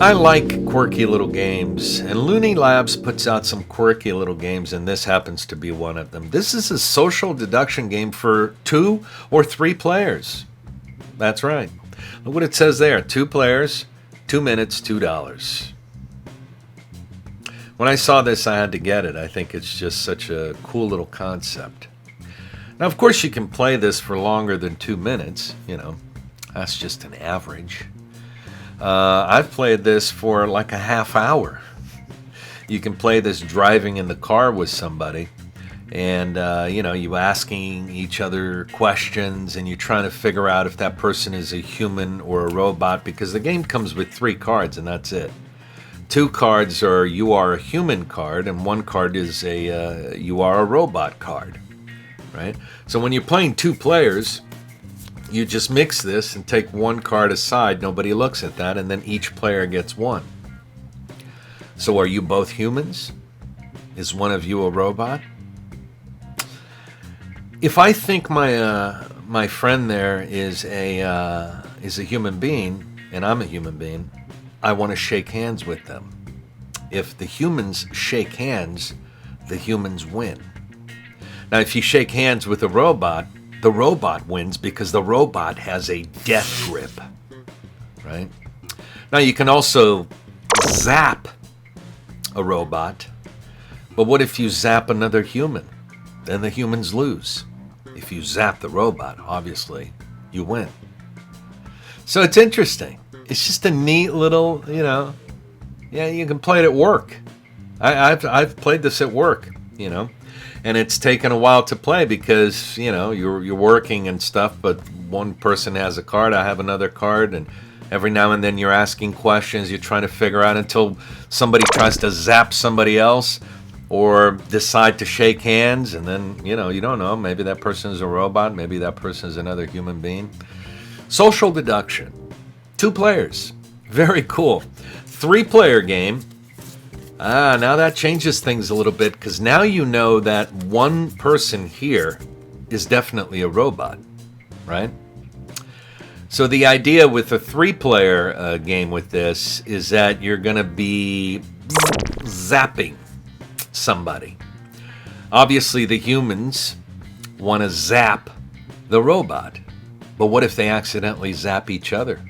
I like quirky little games, and Looney Labs puts out some quirky little games, and this happens to be one of them. This is a social deduction game for 2 or 3 players. That's right. Look what it says there. 2 players, 2 minutes, $2. When I saw this, I had to get it. I think it's just such a cool little concept. Now, of course, you can play this for longer than 2 minutes. That's just an average. I've played this for like a half hour. You can play this driving in the car with somebody, and you asking each other questions, and you're trying to figure out if that person is a human or a robot, because the game comes with 3 cards, and that's it. 2 cards are you are a human card, and 1 card is a you are a robot card, right? So when you're playing 2 players, you just mix this and take 1 card aside. Nobody looks at that, and then each player gets 1. So are you both humans? Is one of you a robot? If I think my friend there is a human being, and I'm a human being, I want to shake hands with them. If the humans shake hands, the humans win. Now, if you shake hands with a robot, the robot wins because the robot has a death grip, right? Now, you can also zap a robot, but what if you zap another human? Then the humans lose. If you zap the robot, obviously, you win. So it's interesting. It's just a neat little, you can play it at work. I've played this at work, and it's taken a while to play because, you're working and stuff, but one person has a card, I have another card, and every now and then you're asking questions, you're trying to figure out until somebody tries to zap somebody else or decide to shake hands, and then, you don't know, maybe that person is a robot, maybe that person is another human being. Social deduction. 2 players. Very cool. 3-player game. Now that changes things a little bit, because now you know that one person here is definitely a robot, right? So the idea with a 3-player game with this is that you're going to be zapping somebody. Obviously, the humans want to zap the robot. But what if they accidentally zap each other?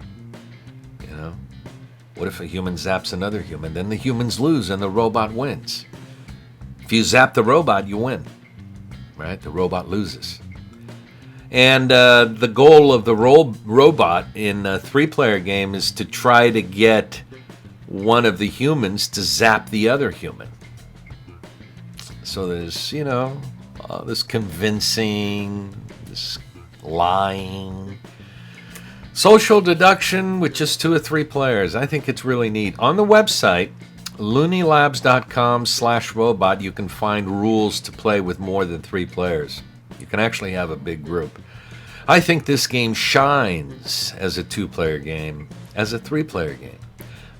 What if a human zaps another human? Then the humans lose and the robot wins. If you zap the robot, you win, right? The robot loses. And the goal of the robot in a 3-player game is to try to get one of the humans to zap the other human. So there's, this convincing, this lying. Social deduction with just 2 or 3 players. I think it's really neat. On the website, LooneyLabs.com/robot, you can find rules to play with more than 3 players. You can actually have a big group. I think this game shines as a 2-player game, as a 3-player game,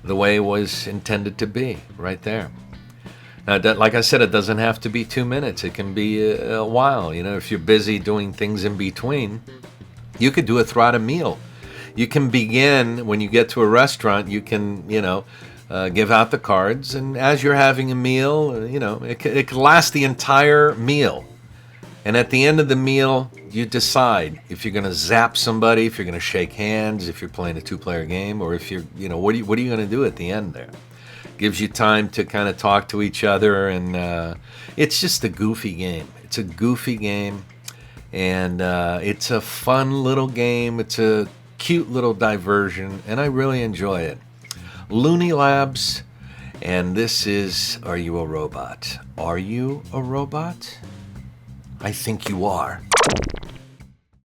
the way it was intended to be, right there. Now, like I said, it doesn't have to be 2 minutes. It can be a while. If you're busy doing things in between, you could do it throughout a meal. You can begin, when you get to a restaurant, you can, give out the cards, and as you're having a meal, it could last the entire meal. And at the end of the meal, you decide if you're going to zap somebody, if you're going to shake hands, if you're playing a 2-player game, or if you're, what are you going to do at the end there? Gives you time to kind of talk to each other, and it's just a goofy game. It's a goofy game, and it's a fun little game. It's a cute little diversion, and I really enjoy it. Looney Labs, and this is Are You a Robot? Are you a robot? I think you are.